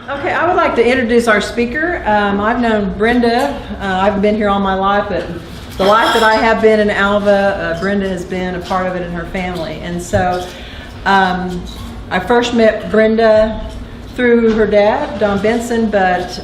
Okay, I would like to introduce our speaker. I've known Brenda. I've been here all my life, but the life that I have been in Alva, Brenda has been a part of it in her family. And so I first met Brenda through her dad, Don Benson, but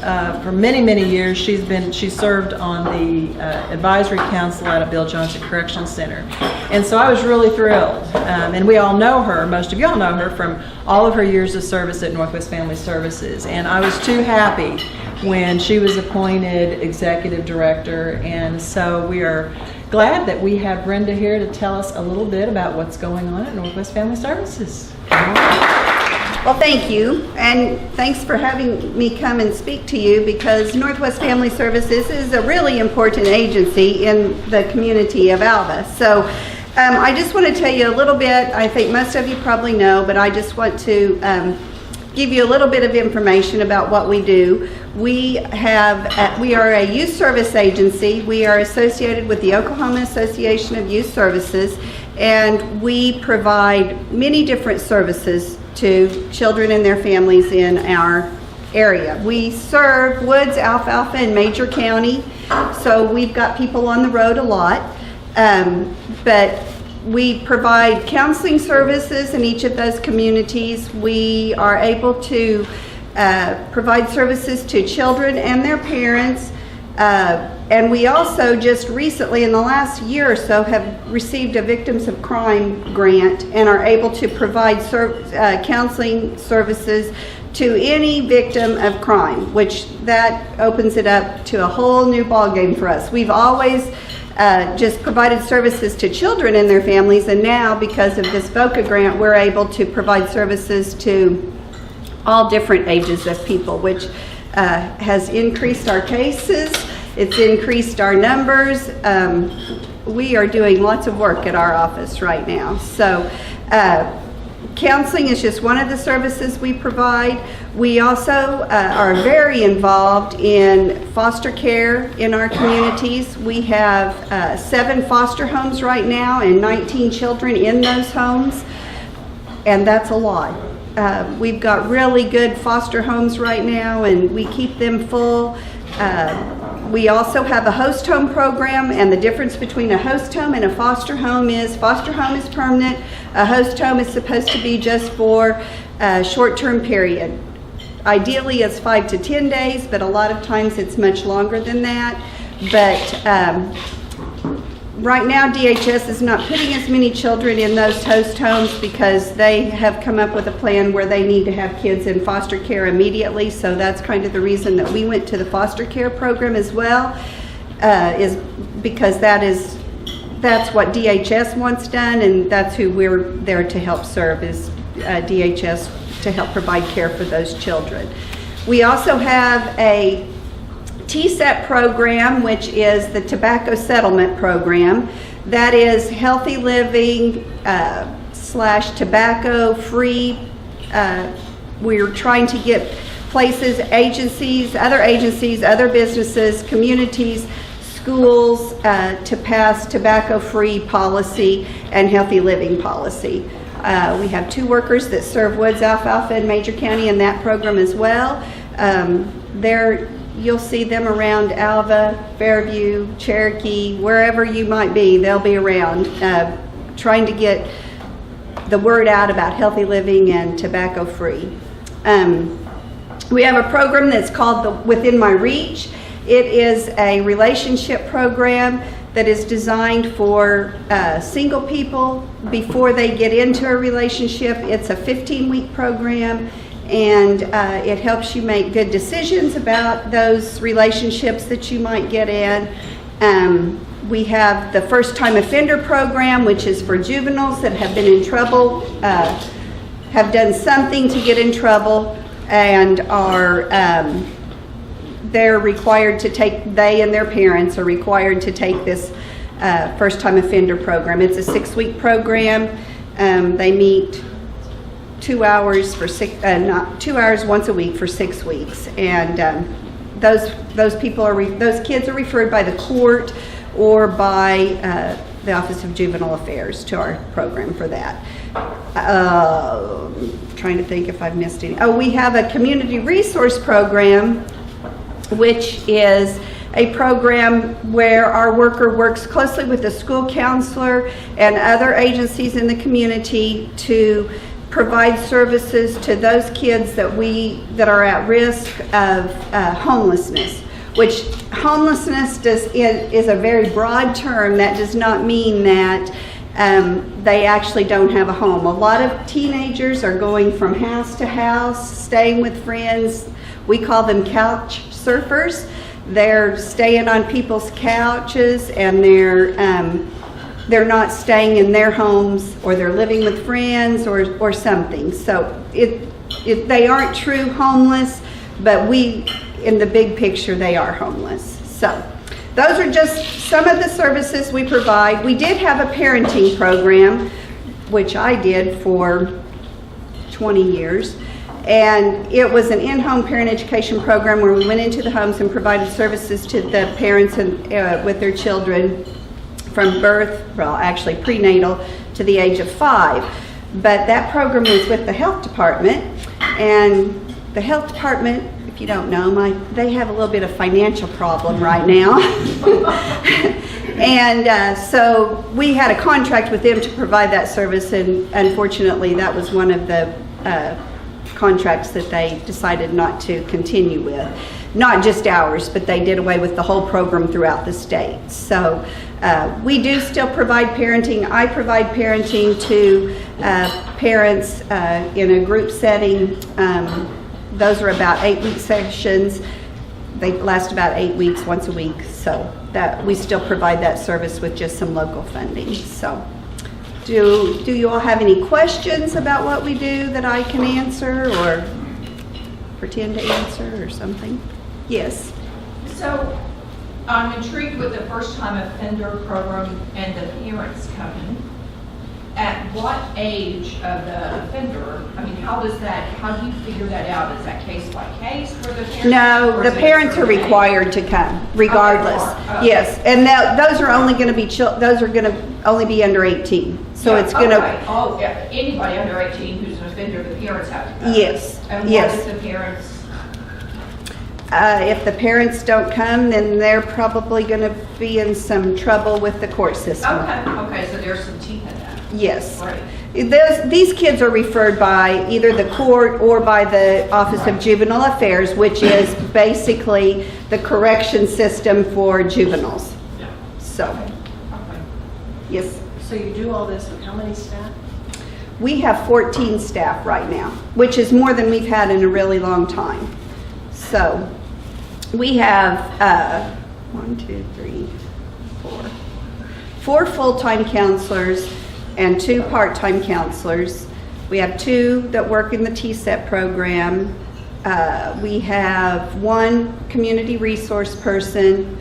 for many, many years she served on the advisory council out at Bill Johnson Correction Center. And so I was really thrilled. And we all know her, most of y'all know her from all of her years of service at Northwest Family Services. And I was too happy when she was appointed executive director. And so we are glad that we have Brenda here to tell us a little bit about what's going on at Northwest Family Services. Well, thank you, and thanks for having me come and speak to you, because Northwest Family Services is a really important agency in the community of Alva. So I just want to tell you a little bit. I think most of you probably know, but I just want to give you a little bit of information about what we do. We are a youth service agency. We are associated with the Oklahoma Association of Youth Services, and we provide many different services to children and their families in our area. We serve Woods, Alfalfa, and Major County, so we've got people on the road a lot, but we provide counseling services in each of those communities. We are able to provide services to children and their parents, and we also just recently, in the last year or so, have received a Victims of Crime grant and are able to provide counseling services to any victim of crime, which that opens it up to a whole new ballgame for us. We've always just provided services to children and their families, and now because of this VOCA grant, we're able to provide services to all different ages of people, which has increased our cases. It's increased our numbers. We are doing lots of work at our office right now. So counseling is just one of the services we provide. We also are very involved in foster care in our communities. We have 7 foster homes right now and 19 children in those homes, and that's a lot. We've got really good foster homes right now, and we keep them full. We also have a host home program, and the difference between a host home and a foster home is permanent. A host home is supposed to be just for a short-term period. Ideally, it's 5 to 10 days, but a lot of times it's much longer than that. But right now, DHS is not putting as many children in those host homes because they have come up with a plan where they need to have kids in foster care immediately. So that's kind of the reason that we went to the foster care program as well, is because that's what DHS wants done, and that's who we're there to help serve, is DHS, to help provide care for those children. We also have a TSET program, which is the Tobacco Settlement Program. That is healthy living / tobacco free. We're trying to get places, agencies, other businesses, communities, schools to pass tobacco free policy and healthy living policy. We have 2 workers that serve Woods, Alfalfa, and Major County in that program as well. You'll see them around Alva, Fairview, Cherokee, wherever you might be, they'll be around trying to get the word out about healthy living and tobacco free. We have a program that's called Within My Reach. It is a relationship program that is designed for single people before they get into a relationship. It's a 15-week program, and it helps you make good decisions about those relationships that you might get in. We have the First Time Offender Program, which is for juveniles that have been in trouble, have done something to get in trouble, and are they're required to take, they and their parents are required to take this First Time Offender Program. It's a 6-week program. They meet 2 hours for 2 hours once a week for 6 weeks, and those kids are referred by the court or by the Office of Juvenile Affairs to our program for that. Trying to think if I've missed any. Oh, we have a community resource program, which is a program where our worker works closely with the school counselor and other agencies in the community to provide services to those kids that are at risk of homelessness. Which homelessness is a very broad term. That does not mean that they actually don't have a home. A lot of teenagers are going from house to house, staying with friends. We call them couch surfers. They're staying on people's couches, and they're not staying in their homes, or they're living with friends or something. So they aren't true homeless, but in the big picture, they are homeless. So those are just some of the services we provide. We did have a parenting program, which I did for 20 years. And it was an in-home parent education program where we went into the homes and provided services to the parents and with their children from birth, well, actually prenatal, to the age of 5. But that program was with the health department, and the health department, if you don't know, they have a little bit of financial problem right now. And so we had a contract with them to provide that service, and unfortunately that was one of the contracts that they decided not to continue with. Not just ours, but they did away with the whole program throughout the state. So we do still provide parenting. I provide parenting to parents in a group setting. Those are about 8-week sessions. They last about 8 weeks, once a week. So that we still provide that service with just some local funding. So do you all have any questions about what we do that I can answer or pretend to answer or something? Yes. So I'm intrigued with the first time offender program and the parents coming. At what age of the offender, I mean, how do you figure that out? Is that case by case for the parents? No, the parents are required to come regardless. Okay. Yes, and those are only going to be those are going to only be under 18. So it's going to. Oh, yeah. Anybody under 18 who's an offender, the parents have to come. Yes. And yes. What if the parents? If the parents don't come, then they're probably going to be in some trouble with the court system. Okay, so there's some teeth in that. Yes. Right. These kids are referred by either the court or by the Office of Juvenile Affairs, which is basically the correction system for juveniles. Yeah. So, Okay. yes. So you do all this with how many staff? We have 14 staff right now, which is more than we've had in a really long time. So, we have 4 full-time counselors and 2 part-time counselors. We have 2 that work in the TSET program. We have 1 community resource person.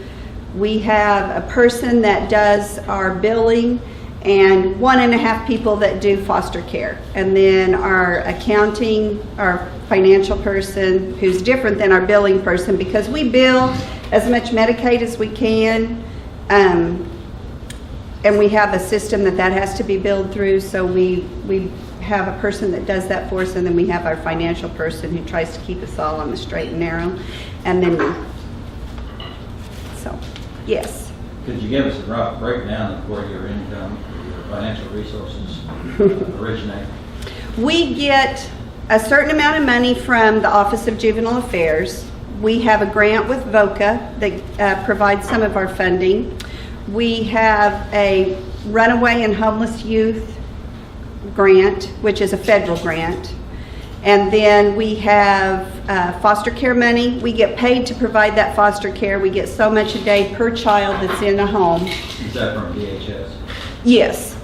We have a person that does our billing, and 1.5 people that do foster care. And then our accounting, our financial person, who's different than our billing person, because we bill as much Medicaid as we can. And we have a system that has to be billed through, so we have a person that does that for us, and then we have our financial person who tries to keep us all on the straight and narrow, and then me. So, yes. Could you give us a rough breakdown of where your income, your financial resources originate? We get a certain amount of money from the Office of Juvenile Affairs. We have a grant with VOCA that provides some of our funding. We have a runaway and homeless youth grant, which is a federal grant. And then we have foster care money. We get paid to provide that foster care. We get so much a day per child that's in a home. Is that from DHS? Yes.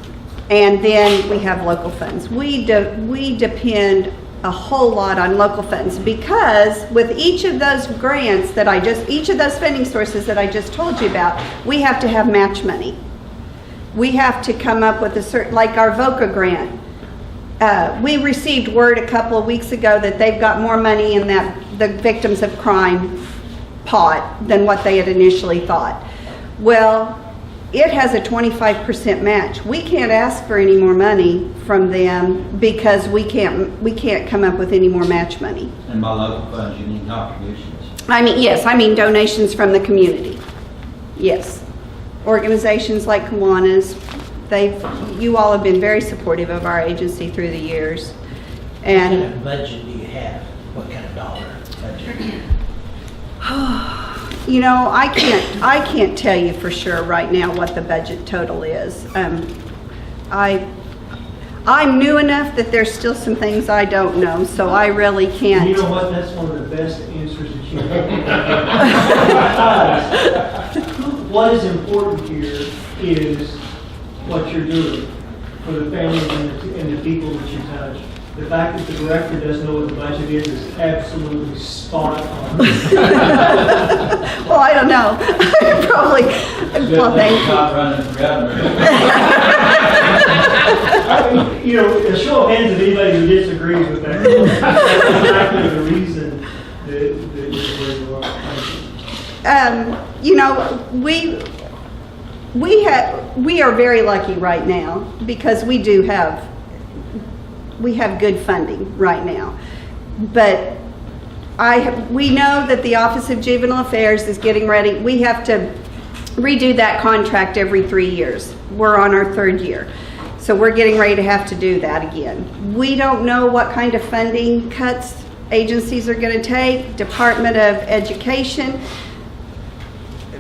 And then we have local funds. We depend a whole lot on local funds, because with each of those grants each of those funding sources that I just told you about, we have to have match money. We have to come up with a certain, like our VOCA grant. We received word a couple of weeks ago that they've got more money in the victims of crime pot than what they had initially thought. Well, it has a 25% match. We can't ask for any more money from them because we can't come up with any more match money. And by local funds, you need contributions. Yes, I mean donations from the community. Yes. Organizations like Kiwanis, you all have been very supportive of our agency through the years. What And kind of budget do you have? What kind of dollar budget? you know, I can't tell you for sure right now what the budget total is. I'm new enough that there's still some things I don't know, so I really can't. You know what, that's one of the best answers that you have. What is important here is what you're doing for the families and the people that you touch. The fact that the director doesn't know what the budget is absolutely spot on. Well, I don't know. Probably, well, thank you. Not running for governor. I mean, you know, a show of hands of anybody who disagrees with that. That's exactly the reason that you're where you are. You know, we are very lucky right now because we have good funding right now. But we know that the Office of Juvenile Affairs is getting ready. We have to redo that contract every 3 years. We're on our 3rd year. So we're getting ready to have to do that again. We don't know what kind of funding cuts agencies are going to take. Department of Education,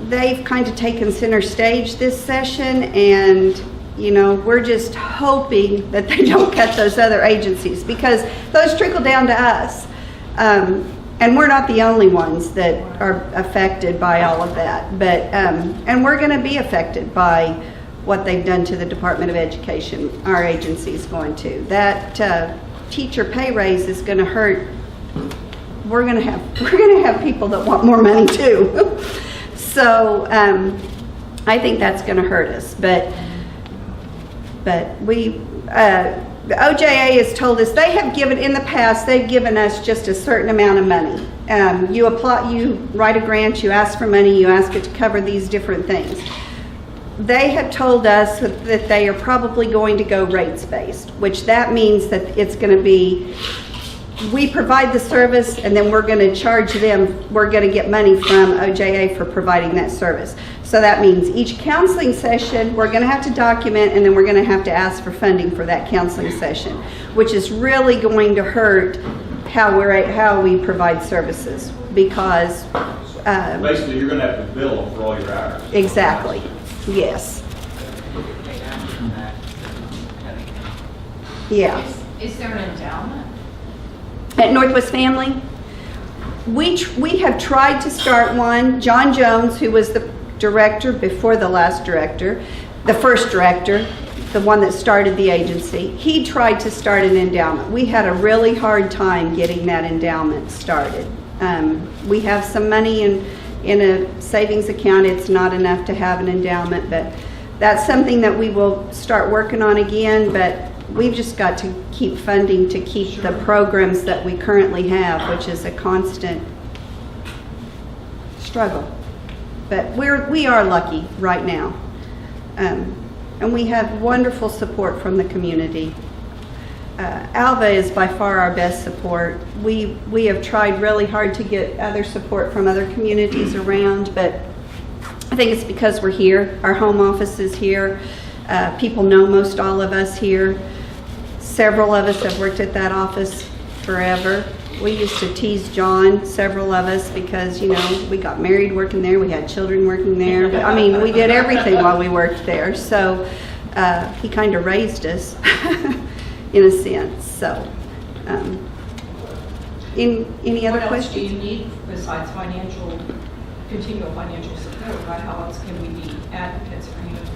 they've kind of taken center stage this session, and you know, we're just hoping that they don't cut those other agencies because those trickle down to us. And we're not the only ones that are affected by all of that. But, and we're going to be affected by what they've done to the Department of Education. Our agency is going to. That teacher pay raise is going to hurt. We're going to have people that want more money too. So I think that's going to hurt us. But the OJA has told us they have given, in the past, they've given us just a certain amount of money. You write a grant, you ask for money, you ask it to cover these different things. They have told us that they are probably going to go rates-based, which that means that it's going to be, we provide the service and then we're going to charge them, we're going to get money from OJA for providing that service. So that means each counseling session, we're going to have to document, and then we're going to have to ask for funding for that counseling session, which is really going to hurt how we provide services because... Basically, you're going to have to bill them for all your hours. Exactly, yes. Yeah. Is there an endowment? At Northwest Family, we have tried to start one. John Jones, who was the director before the last director, the first director, the one that started the agency, he tried to start an endowment. We had a really hard time getting that endowment started. We have some money in a savings account. It's not enough to have an endowment, but that's something that we will start working on again, but we've just got to keep funding to keep the programs that we currently have, which is a constant struggle. But we are lucky right now. And we have wonderful support from the community. Alva is by far our best support. We have tried really hard to get other support from other communities around, but I think it's because we're here. Our home office is here. People know most all of us here. Several of us have worked at that office forever. We used to tease John, several of us, because, you know, we got married working there, we had children working there. I mean, we did everything while we worked there. So he kind of raised us in a sense. So any other What else do questions? you need besides continual financial support? Right? How else can we be advocates for you in the community?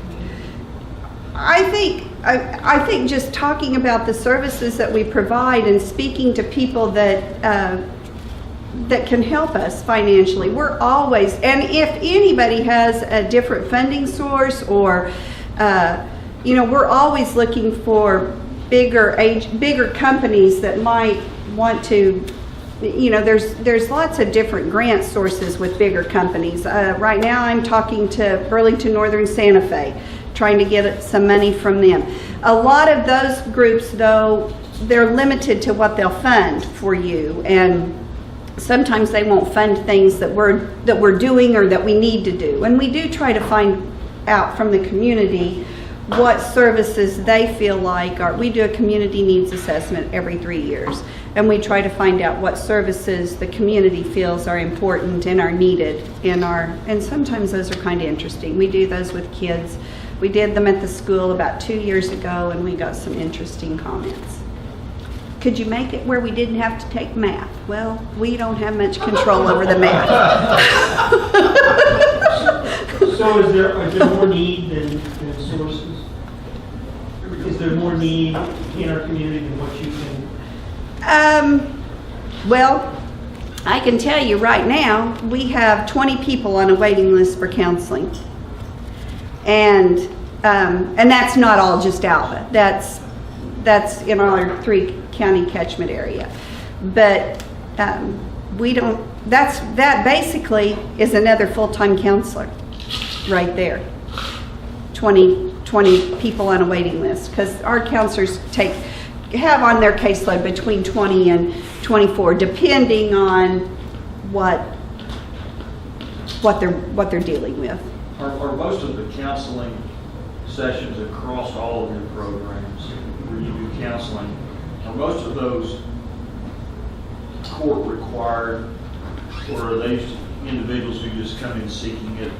I think just talking about the services that we provide and speaking to people that can help us financially. We're always, and if anybody has a different funding source or, you know, we're always looking for bigger companies that might want to there's lots of different grant sources with bigger companies. Right now, I'm talking to Burlington Northern Santa Fe, trying to get some money from them. A lot of those groups, though, they're limited to what they'll fund for you, and sometimes they won't fund things that we're doing or that we need to do. And we do try to find out from the community what services they feel like are. We do a community needs assessment every 3 years, and we try to find out what services the community feels are important and are needed and sometimes those are kind of interesting. We do those with kids. We did them at the school about 2 years ago, and we got some interesting comments. Could you make it where we didn't have to take math? Well, we don't have much control over the math. So is there more need than sources? Is there more need in our community than what you can? Well, I can tell you right now, we have 20 people on a waiting list for counseling. And that's not all just Alva. That's in our 3-county catchment area. But that basically is another full-time counselor right there. 20 people on a waiting list, because our counselors have on their caseload between 20 and 24, depending on what they're dealing with. Are most of the counseling sessions across all of your programs where you do counseling, are most of those court required, or are they individuals who just come in seeking it?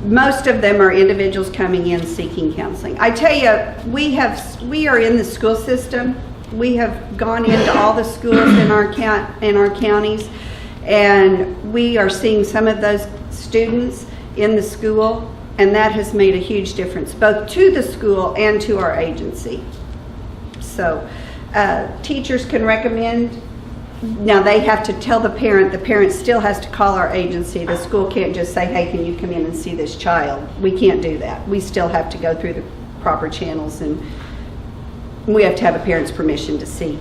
Most of them are individuals coming in seeking counseling. I tell you, we are in the school system. We have gone into all the schools in our counties, and we are seeing some of those students in the school, and that has made a huge difference, both to the school and to our agency. So teachers can recommend. Now they have to tell the parent still has to call our agency. The school can't just say, hey, can you come in and see this child? We can't do that. We still have to go through the proper channels, and we have to have a parent's permission to see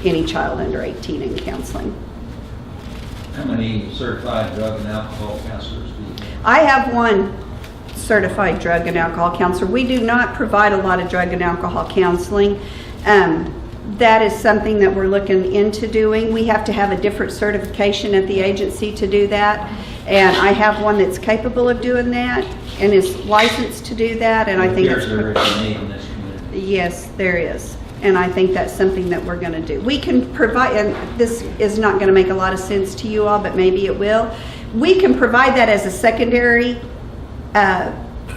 any child under 18 in counseling. How many certified drug and alcohol counselors do you have? I have one certified drug and alcohol counselor. We do not provide a lot of drug and alcohol counseling. That is something that we're looking into doing. We have to have a different certification at the agency to do that. And I have one that's capable of doing that and is licensed to do that. And I think There is a need in this community. Yes, there is. And I think that's something that we're going to do. We can provide, and this is not going to make a lot of sense to you all, but maybe it will. We can provide that as a secondary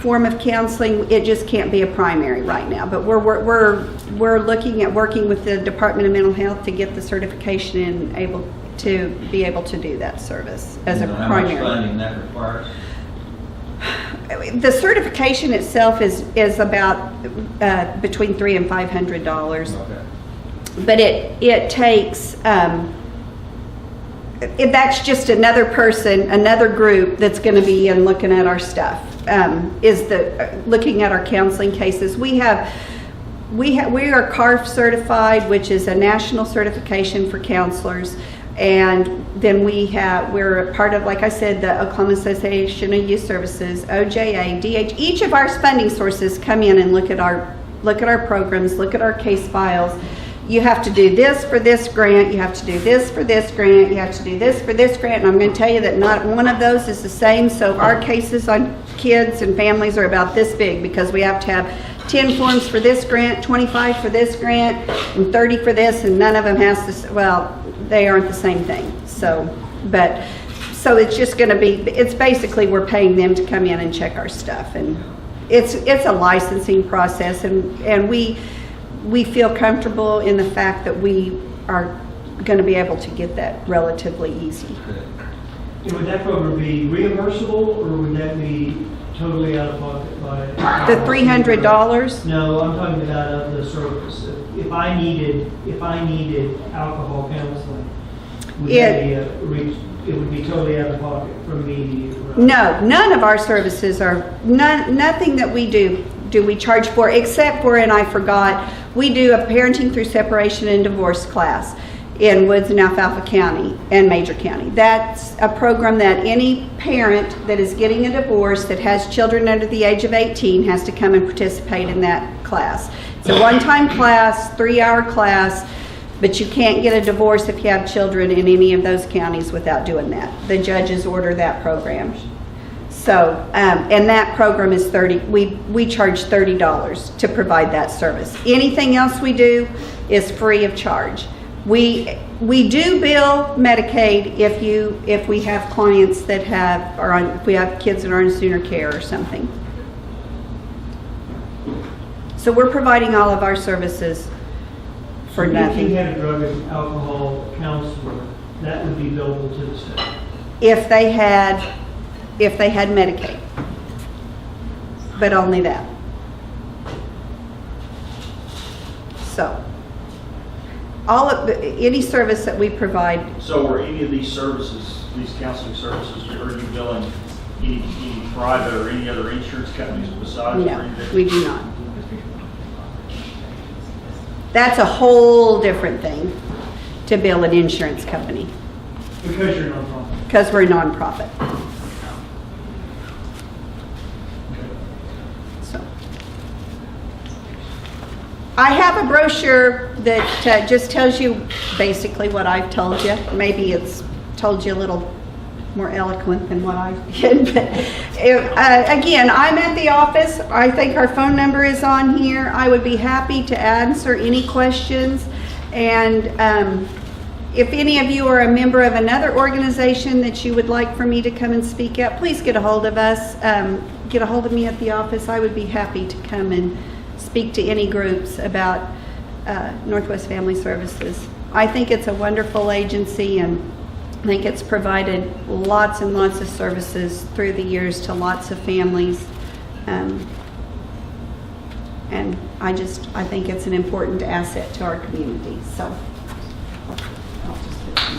form of counseling. It just can't be a primary right now. But we're looking at working with the Department of Mental Health to get the certification and be able to do that service as a primary. How much funding that requires? The certification itself is about between $300 and $500. Okay. But it takes that's just another person, another group that's going to be in looking at our stuff. Looking at our counseling cases. We are CARF certified, which is a national certification for counselors. And then we're a part of, like I said, the Oklahoma Association of Youth Services, OJA, DH. Each of our funding sources come in and look at our programs, look at our case files. You have to do this for this grant, you have to do this for this grant, you have to do this for this grant, and I'm going to tell you that not one of those is the same. So our cases on kids and families are about this big, because we have to have 10 forms for this grant, 25 for this grant, and 30 for this, and none of them has to, well, they aren't the same thing. So it's just going to be, it's basically we're paying them to come in and check our stuff, and it's a licensing process, and we feel comfortable in the fact that we are going to be able to get that relatively easy. And would that program be reimbursable, or would that be totally out of pocket by? The $300? No, I'm talking about of the service. If I needed alcohol counseling, it would be totally out of pocket from me. No, none of our services are, nothing that we do we charge for, except for, and I forgot, we do a parenting through separation and divorce class. in Woods and Alfalfa County and Major County. That's a program that any parent that is getting a divorce that has children under the age of 18 has to come and participate in that class. It's a one-time class, 3-hour class, but you can't get a divorce if you have children in any of those counties without doing that. The judges order that program. So, and that program is we charge $30 to provide that service. Anything else we do is free of charge. We do bill Medicaid if we have clients that if we have kids that are on senior care or something. So we're providing all of our services for If nothing. you had a drug and alcohol counselor, that would be billable to the state. If they had Medicaid, but only that. So, any service that we provide, So are any of these services, these counseling services, are you billing any private or any other insurance companies besides? no, we do not. That's a whole different thing to bill an insurance company, Because you're nonprofit. because we're a nonprofit. So, I have a brochure that just tells you basically what I've told you. Maybe it's told you a little more eloquent than what I did. But again, I'm at the office. I think our phone number is on here. I would be happy to answer any questions. And if any of you are a member of another organization that you would like for me to come and speak at, please get a hold of us. Get a hold of me at the office. I would be happy to come and speak to any groups about Northwest Family Services. I think it's a wonderful agency, and I think it's provided lots and lots of services through the years to lots of families. And I think it's an important asset to our community. So I'll just